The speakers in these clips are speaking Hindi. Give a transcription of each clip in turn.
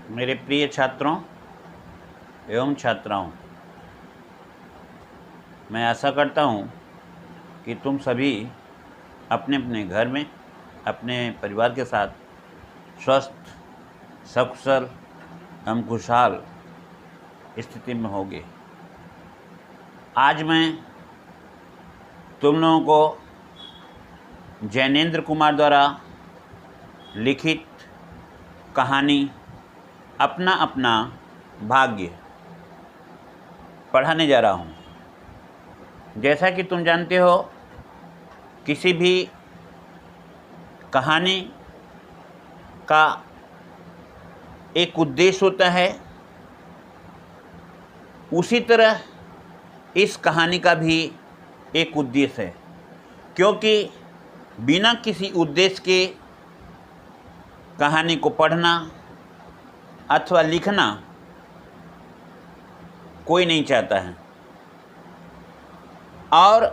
मेरे प्रिय छात्रों एवं छात्राओं, मैं आशा करता हूँ कि तुम सभी अपने अपने घर में अपने परिवार के साथ स्वस्थ, सकुशल एवं खुशहाल स्थिति में होगे। आज मैं तुम लोगों को जैनेंद्र कुमार द्वारा लिखित कहानी अपना अपना भाग्य पढ़ाने जा रहा हूँ। जैसा कि तुम जानते हो, किसी भी कहानी का एक उद्देश्य होता है, उसी तरह इस कहानी का भी एक उद्देश्य है, क्योंकि बिना किसी उद्देश्य के कहानी को पढ़ना अथवा लिखना कोई नहीं चाहता है, और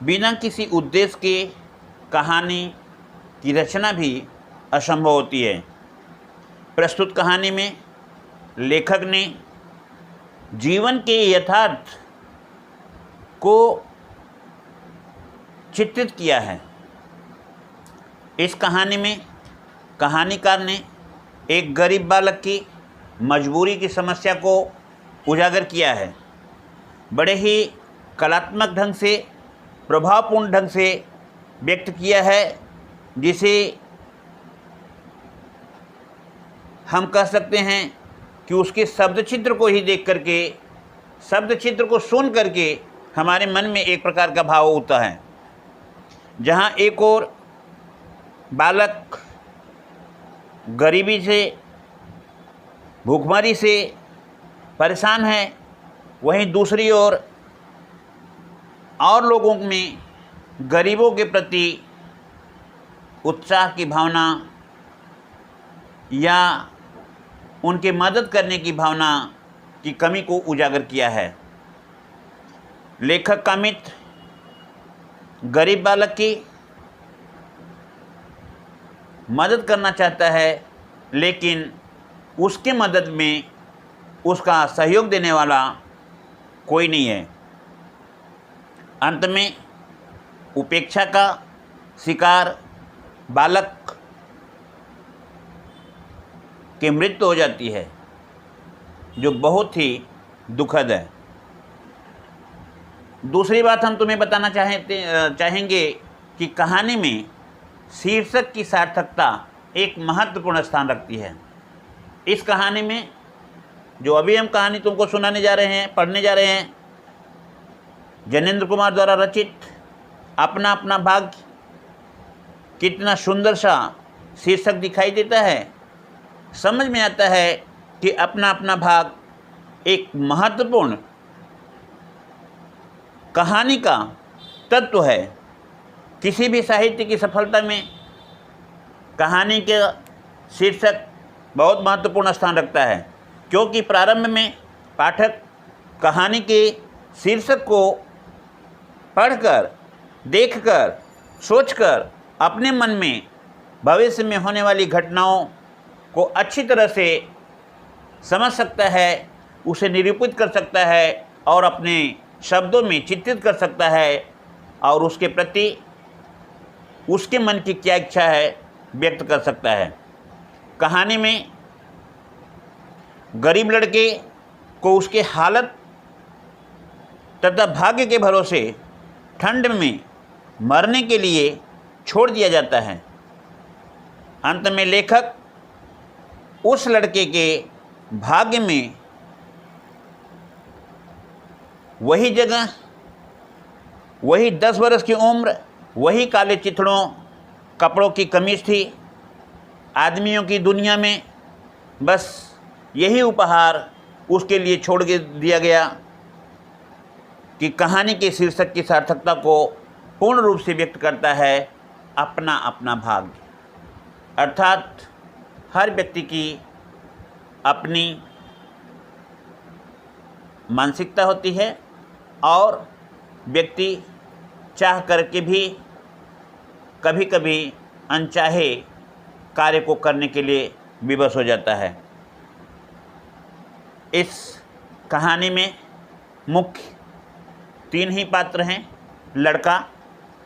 बिना किसी उद्देश्य के कहानी की रचना भी असंभव होती है। प्रस्तुत कहानी में लेखक ने जीवन के यथार्थ को चित्रित किया है। इस कहानी में कहानीकार ने एक गरीब बालक की मजबूरी की समस्या को उजागर किया है। बड़े ही कलात्मक ढंग से, प्रभावपूर्ण ढंग से व्यक्त किया है, जिसे हम कह सकते हैं कि उसके शब्द चित्र को ही देख करके, शब्द चित्र को सुन करके हमारे मन में एक प्रकार का भाव होता है। जहाँ एक और बालक गरीबी से, भूखमरी से परेशान है, वहीं दूसरी ओर और लोगों में गरीबों के प्रति उत्साह की भावना या उनके मदद करने की भावना की कमी को उजागर किया है। लेखक का मित्र गरीब बालक की मदद करना चाहता है, लेकिन उसके मदद में उसका सहयोग देने वाला कोई नहीं है। अंत में उपेक्षा का शिकार बालक की मृत्यु हो जाती है, जो बहुत ही दुखद है। दूसरी बात हम तुम्हें बताना चाहेंगे कि कहानी में शीर्षक की सार्थकता एक महत्वपूर्ण स्थान रखती है। इस कहानी में जो अभी हम कहानी तुमको सुनाने जा रहे हैं, पढ़ने जा रहे हैं, जैनेंद्र कुमार द्वारा रचित अपना अपना भाग्य, कितना सुंदर सा शीर्षक दिखाई देता है। समझ में आता है कि अपना अपना भाग एक महत्वपूर्ण कहानी का तत्व है। किसी भी साहित्य की सफलता में कहानी के शीर्षक बहुत महत्वपूर्ण स्थान रखता है, क्योंकि प्रारंभ में पाठक कहानी के शीर्षक को पढ़कर, देखकर, सोचकर अपने मन में भविष्य में होने वाली घटनाओं को अच्छी तरह से समझ सकता है, उसे निरूपित कर सकता है और अपने शब्दों में चित्रित कर सकता है, और उसके प्रति उसके मन की क्या इच्छा है व्यक्त कर सकता है। कहानी में गरीब लड़के को उसके हालत तथा भाग्य के भरोसे ठंड में मरने के लिए छोड़ दिया जाता है। अंत में लेखक उस लड़के के भाग्य में वही जगह, वही 10 वर्ष की उम्र, वही काले चिथड़ों कपड़ों की कमीज थी। आदमियों की दुनिया में बस यही उपहार उसके लिए छोड़ के दिया गया कि कहानी के शीर्षक की सार्थकता को पूर्ण रूप से व्यक्त करता है अपना अपना भाग्य। अर्थात हर व्यक्ति की अपनी मानसिकता होती है, और व्यक्ति चाह करके भी कभी कभी अनचाहे कार्य को करने के लिए विवश हो जाता है। इस कहानी में मुख्य 3 ही पात्र हैं, लड़का,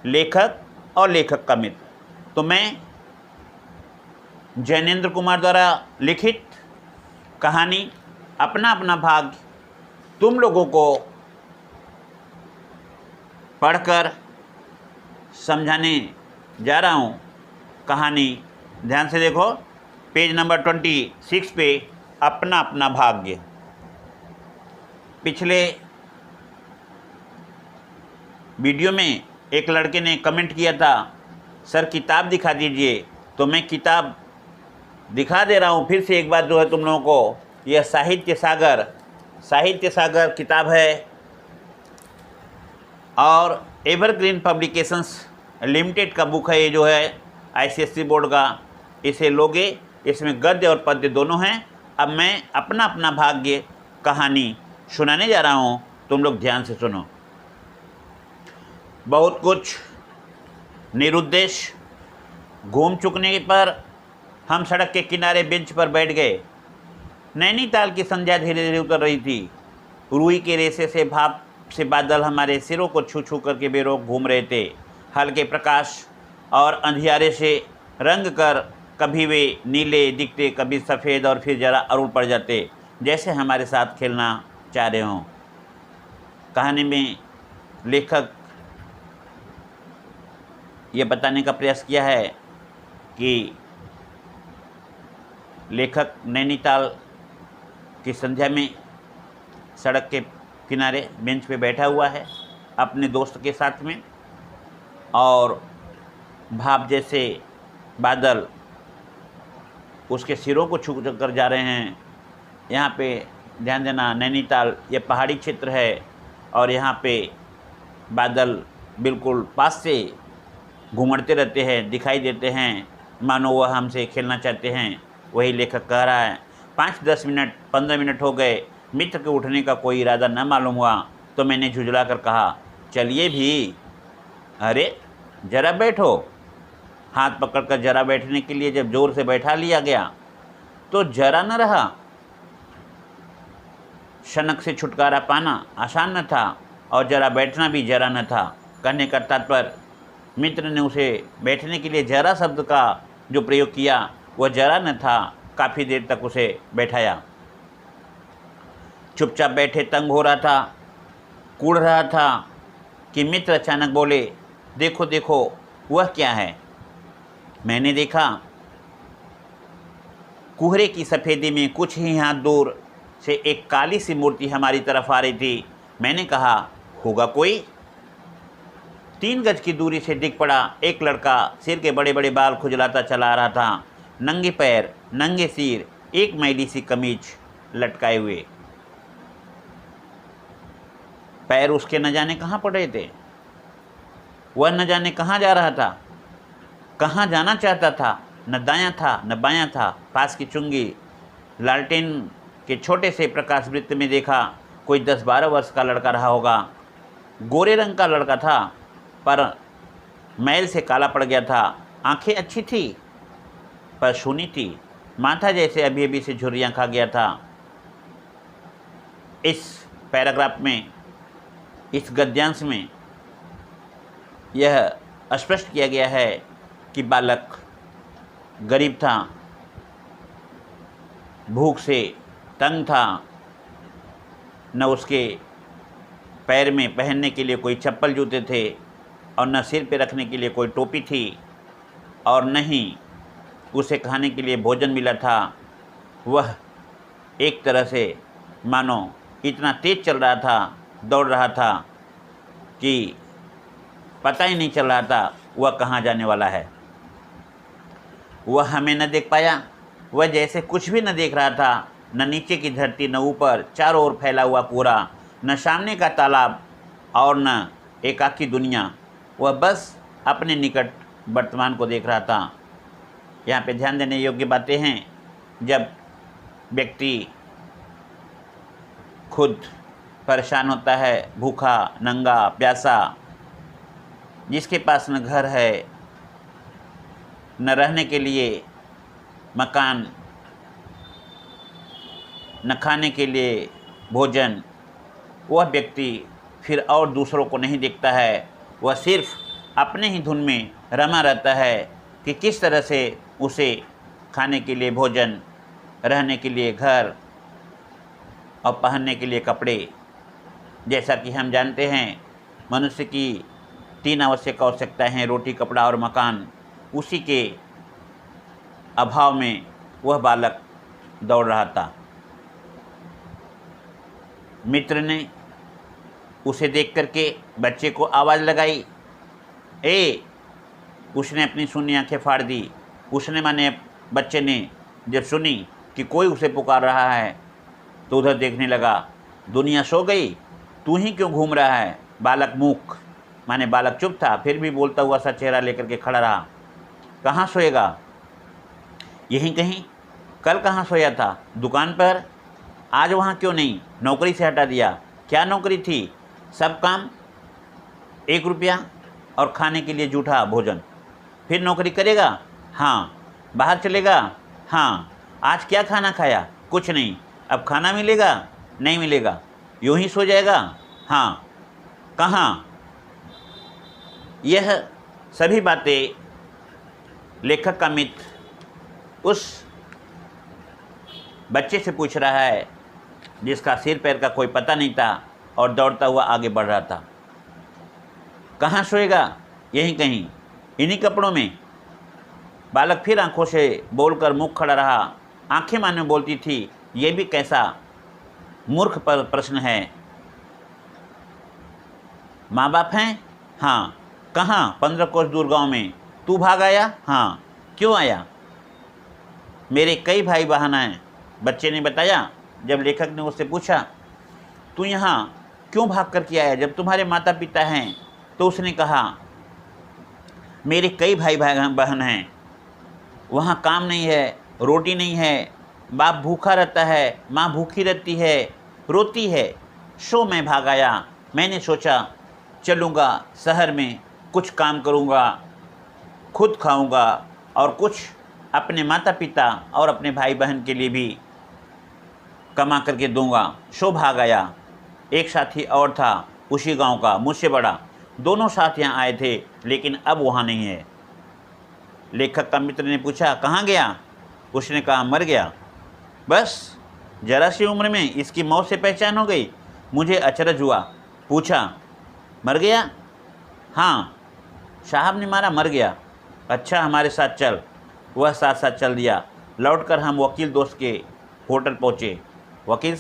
लेखक और लेखक का मित्र। तो मैं जैनेंद्र कुमार द्वारा लिखित कहानी अपना अपना भाग तुम लोगों को पढ़कर समझाने जा रहा हूँ। कहानी ध्यान से देखो, पेज नंबर 26 पे अपना अपना भाग्य। पिछले वीडियो में एक लड़के ने कमेंट किया था, सर किताब दिखा दीजिए, तो मैं किताब दिखा दे रहा हूँ फिर से एक बार जो है तुम लोगों को। यह साहित्य सागर किताब है और एवरग्रीन पब्लिकेशंस लिमिटेड का बुक है। ये जो है ICSE बोर्ड का, इसे लोगे। इसमें गद्य और पद्य दोनों हैं। अब मैं अपना अपना भाग्य कहानी सुनाने जा रहा हूँ, तुम लोग ध्यान से सुनो। बहुत कुछ निरुद्देश्य घूम चुकने पर हम सड़क के किनारे बेंच पर बैठ गए। नैनीताल की संध्या धीरे धीरे उतर रही थी। रुई के रेशे से भाप से बादल हमारे सिरों को छू छू करके बेरोक घूम रहे थे। हल्के प्रकाश और अंधियारे से रंग कर कभी वे नीले दिखते, कभी सफ़ेद और फिर जरा अरूण पड़ जाते, जैसे हमारे साथ खेलना चाह रहे हों। कहानी में लेखक ये बताने का प्रयास किया है कि लेखक नैनीताल की संध्या में सड़क के किनारे बेंच पे बैठा हुआ है अपने दोस्त के साथ में, और भाप जैसे बादल उसके सिरों को छू कर जा रहे हैं। यहाँ पे ध्यान देना, नैनीताल ये पहाड़ी क्षेत्र है और यहाँ पे बादल बिल्कुल पास से घूमते रहते हैं, दिखाई देते हैं, मानो वह हमसे खेलना चाहते हैं। वही लेखक कह रहा है। 5-10 मिनट 15 मिनट हो गए, मित्र के उठने का कोई इरादा न मालूम हुआ, तो मैंने झुंझला कर कहा, चलिए भी। अरे जरा बैठो। हाथ पकड़कर जरा बैठने के लिए जब जोर से बैठा लिया गया तो जरा न रहा। शनक से छुटकारा पाना आसान न था और जरा बैठना भी जरा न था। कहने का तात्पर्य, मित्र ने उसे बैठने के लिए जरा शब्द का जो प्रयोग किया वह जरा न था। काफ़ी देर तक उसे बैठाया। चुपचाप बैठे तंग हो रहा था, कूड़ रहा था कि मित्र अचानक बोले, देखो देखो वह क्या है। मैंने देखा, कुहरे की सफ़ेदी में कुछ ही हाथ दूर से एक काली सी मूर्ति हमारी तरफ आ रही थी। मैंने कहा, होगा कोई। 3 गज की दूरी से दिख पड़ा एक लड़का, सिर के बड़े बड़े बाल खुजलाता चला आ रहा था, नंगे पैर, नंगे सिर, एक मैली सी कमीज लटकाए हुए। पैर उसके न जाने कहाँ पड़े थे। वह न जाने कहाँ जा रहा था, कहाँ जाना चाहता था। न दायां था न बायां था। पास की चुंगी लालटेन के छोटे से प्रकाश वृत्त में देखा, कोई 10-12 वर्ष का लड़का रहा होगा। गोरे रंग का लड़का था पर मैल से काला पड़ गया था। आंखें अच्छी थी पर सूनी थी। माथा जैसे अभी अभी से झुर्रियाँ खा गया था। इस पैराग्राफ में, इस गद्यांश में यह स्पष्ट किया गया है कि बालक गरीब था, भूख से तंग था, न उसके पैर में पहनने के लिए कोई चप्पल जूते थे और न सिर पे रखने के लिए कोई टोपी थी और न ही उसे खाने के लिए भोजन मिला था। वह एक तरह से मानो इतना तेज़ चल रहा था, दौड़ रहा था कि पता ही नहीं चल रहा था वह कहाँ जाने वाला है। वह हमें न देख पाया। वह जैसे कुछ भी न देख रहा था, न नीचे की धरती, न ऊपर, चारों ओर फैला हुआ पूरा, न सामने का तालाब और न एकाकी दुनिया। वह बस अपने निकट वर्तमान को देख रहा था। यहाँ पे ध्यान देने योग्य बातें हैं। जब व्यक्ति खुद परेशान होता है, भूखा, नंगा, प्यासा, जिसके पास न घर है, न रहने के लिए मकान, न खाने के लिए भोजन, वह व्यक्ति फिर और दूसरों को नहीं देखता है, वह सिर्फ अपने ही धुन में रमा रहता है कि किस तरह से उसे खाने के लिए भोजन, रहने के लिए घर और पहनने के लिए कपड़े। जैसा कि हम जानते हैं, मनुष्य की 3 आवश्यक आवश्यकताएं हैं, रोटी, कपड़ा और मकान। उसी के अभाव में वह बालक दौड़ रहा था। मित्र ने उसे देख करके बच्चे को आवाज़ लगाई, ए। उसने अपनी सूनी आंखें फाड़ दी। उसने माने बच्चे ने जब सुनी कि कोई उसे पुकार रहा है तो उधर देखने लगा। दुनिया सो गई, तू ही क्यों घूम रहा है? बालक मूक, माने बालक चुप था, फिर भी बोलता हुआ सा चेहरा लेकर के खड़ा रहा। कहाँ सोएगा? यहीं कहीं। कल कहाँ सोया था? दुकान पर। आज वहाँ क्यों नहीं? नौकरी से हटा दिया। क्या नौकरी थी? सब काम, 1 रुपया और खाने के लिए जूठा भोजन। फिर नौकरी करेगा? हाँ। बाहर चलेगा? हाँ। आज क्या खाना खाया? कुछ नहीं। अब खाना मिलेगा? नहीं मिलेगा। यूँ ही सो जाएगा? हाँ। कहाँ? यह सभी बातें लेखक का मित्र उस बच्चे से पूछ रहा है जिसका सिर पैर का कोई पता नहीं था और दौड़ता हुआ आगे बढ़ रहा था। कहाँ सोएगा? यहीं कहीं, इन्हीं कपड़ों में। बालक फिर आंखों से बोलकर मुख खड़ा रहा। आंखें मानो बोलती थी, ये भी कैसा मूर्ख प्रश्न है। माँ बाप हैं? हाँ। कहाँ? 15 कोस दूर गांव में। तू भाग आया? हाँ। क्यों आया? मेरे कई भाई बहन हैं, बच्चे ने बताया। जब लेखक ने उससे पूछा, तू यहाँ क्यों भाग कर के आया जब तुम्हारे माता पिता हैं? तो उसने कहा, मेरे कई भाई बहन हैं, वहाँ काम नहीं है, रोटी नहीं है, बाप भूखा रहता है, माँ भूखी रहती है, रोती है, सो मैं भाग आया। मैंने सोचा चलूँगा शहर में, कुछ काम करूँगा, खुद खाऊँगा और कुछ अपने माता पिता और अपने भाई बहन के लिए भी कमा करके दूंगा। सो भाग आया। एक साथी और था उसी गांव का, मुझसे बड़ा। दोनों साथ यहाँ आए थे, लेकिन अब वहाँ नहीं है। लेखक का मित्र ने पूछा, कहाँ गया? उसने कहा, मर गया। बस जरा सी उम्र में इसकी मौत से पहचान हो गई। मुझे अचरज हुआ। पूछा, मर गया? हाँ, साहब ने मारा, मर गया। अच्छा, हमारे साथ चल। वह साथ साथ चल दिया। लौटकर हम वकील दोस्त के होटल पहुँचे। वकील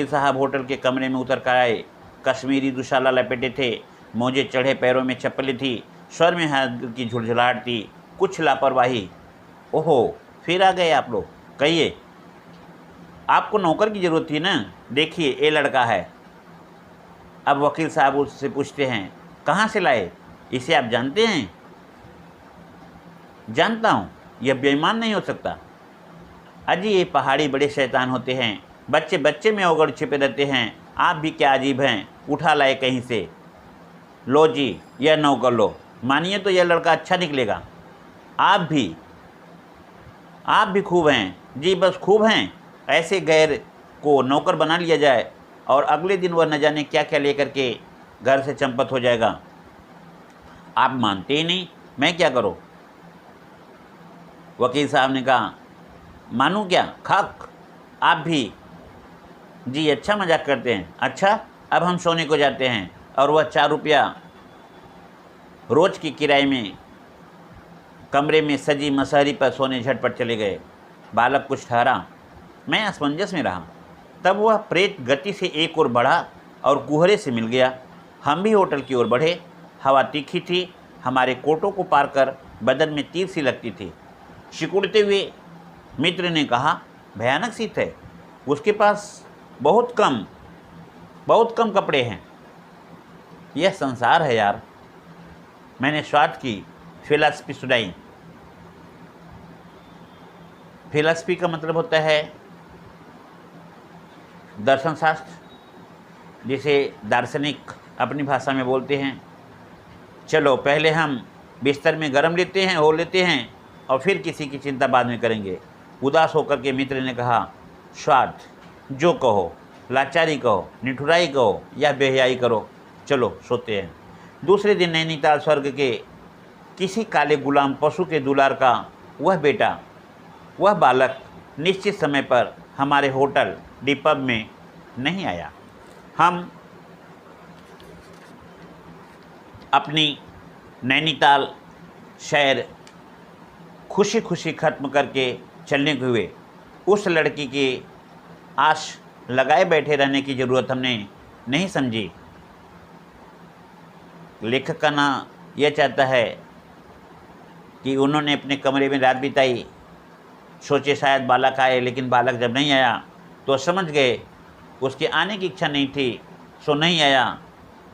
साहब होटल के कमरे में उतर कर आए। कश्मीरी दुशाला लपेटे थे, मोजे चढ़े, पैरों में चप्पलें थी, स्वर में हाथ की झुलझुलाहट थी, कुछ लापरवाही। ओहो, फिर आ गए आप लोग? कहिए। आपको नौकर की ज़रूरत थी ना? देखिए, ये लड़का है। अब वकील साहब उससे पूछते हैं, कहाँ से लाए? इसे आप जानते हैं? जानता हूँ, यह बेईमान नहीं हो सकता। अजी, ये पहाड़ी बड़े शैतान होते हैं, बच्चे बच्चे में ओगड़ छिपे रहते हैं। आप भी क्या अजीब हैं, उठा लाए कहीं से। लो जी, यह नौकर लो, मानिए तो यह लड़का अच्छा निकलेगा। आप भी खूब हैं जी, बस खूब हैं। ऐसे गैर को नौकर बना लिया जाए और अगले दिन वह न जाने क्या क्या लेकर के घर से चंपत हो जाएगा। आप मानते ही नहीं, मैं क्या करूं? वकील साहब ने कहा, मानूं क्या? खाक। आप भी जी अच्छा मजाक करते हैं। अच्छा, अब हम सोने को जाते हैं। और वह 4 रुपया रोज की किराए में कमरे में सजी मसहरी पर सोने झटपट चले गए। बालक कुछ ठहरा, मैं असमंजस में रहा। तब वह प्रेत गति से एक ओर बढ़ा और कुहरे से मिल गया। हम भी होटल की ओर बढ़े। हवा तीखी थी, हमारे कोटों को पार कर बदन में तीर सी लगती थी। सिकुड़ते हुए मित्र ने कहा, भयानक शीत है, उसके पास बहुत कम कपड़े हैं। यह संसार है यार। मैंने स्वार्थ की फिलॉसफी सुनाई। फिलॉसफी का मतलब होता है दर्शन शास्त्र, जिसे दार्शनिक अपनी भाषा में बोलते हैं। चलो, पहले हम बिस्तर में गरम लेते हैं और फिर किसी की चिंता बाद में करेंगे। उदास होकर के मित्र ने कहा, स्वार्थ, जो कहो, लाचारी कहो, निठुराई कहो या बेहयाई करो, चलो सोते हैं। दूसरे दिन नैनीताल स्वर्ग के किसी काले गुलाम पशु के दुलार का वह बेटा, वह बालक निश्चित समय पर हमारे होटल डी पब में नहीं आया। हम अपनी नैनीताल शहर खुशी खुशी ख़त्म करके चलने के हुए उस लड़की की आश लगाए बैठे रहने की ज़रूरत हमने नहीं समझी। लेखक का ना यह चाहता है कि उन्होंने अपने कमरे में रात बिताई, सोचे शायद बालक आए, लेकिन बालक जब नहीं आया तो समझ गए उसके आने की इच्छा नहीं थी, सो नहीं आया।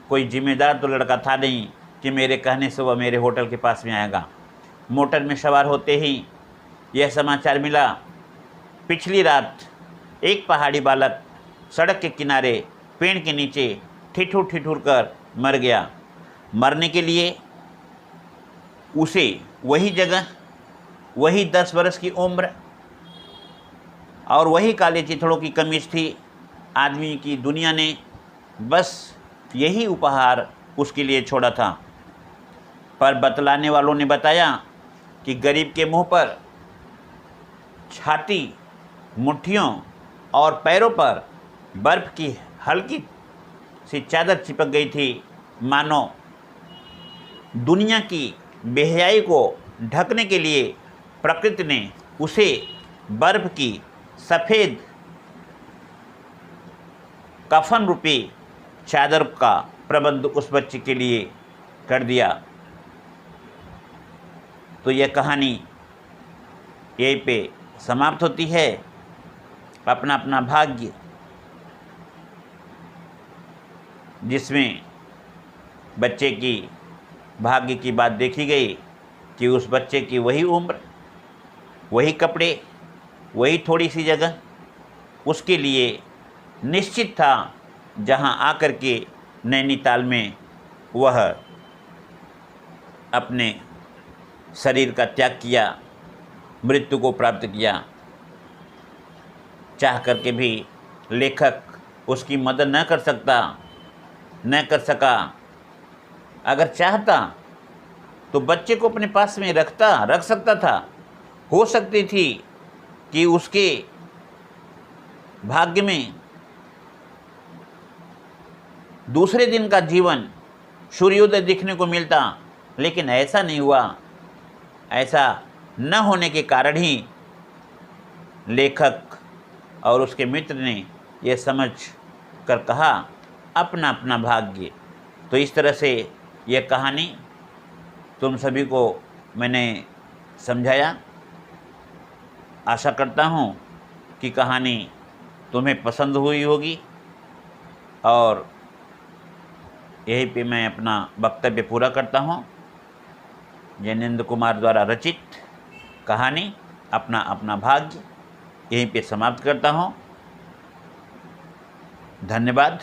कोई जिम्मेदार तो लड़का था नहीं कि मेरे कहने से वह मेरे होटल के पास में आएगा। मोटर में सवार होते ही यह समाचार मिला, पिछली रात एक पहाड़ी बालक सड़क के किनारे पेड़ के नीचे ठिठुर ठिठुर कर मर गया। मरने के लिए उसे वही जगह, वही 10 वर्ष की उम्र और वही काले चिथड़ों की कमीज थी। आदमी की दुनिया ने बस यही उपहार उसके लिए छोड़ा था। पर बतलाने वालों ने बताया कि गरीब के मुंह पर, छाती, मुट्ठियों और पैरों पर बर्फ़ की हल्की सी चादर चिपक गई थी, मानो दुनिया की बेहयाई को ढकने के लिए प्रकृति ने उसे बर्फ़ की सफ़ेद कफन रूपी चादर का प्रबंध उस बच्चे के लिए कर दिया। तो यह कहानी यहीं पे समाप्त होती है। अपना अपना भाग्य, जिसमें बच्चे की भाग्य की बात देखी गई कि उस बच्चे की वही उम्र, वही कपड़े, वही थोड़ी सी जगह उसके लिए निश्चित था, जहां आकर के नैनीताल में वह अपने शरीर का त्याग किया, मृत्यु को प्राप्त किया। चाह करके भी लेखक उसकी मदद न कर सका। अगर चाहता तो बच्चे को अपने पास में रख सकता था। हो सकती थी कि उसके भाग्य में दूसरे दिन का जीवन सूर्योदय दिखने को मिलता, लेकिन ऐसा नहीं हुआ। ऐसा न होने के कारण ही लेखक और उसके मित्र ने यह समझ कर कहा, अपना अपना भाग्य। तो इस तरह से यह कहानी तुम सभी को मैंने समझाया। आशा करता हूँ कि कहानी तुम्हें पसंद हुई होगी और यहीं पे मैं अपना वक्तव्य पूरा करता हूँ। जैनेंद्र कुमार द्वारा रचित कहानी अपना अपना भाग्य यहीं पे समाप्त करता हूँ। धन्यवाद।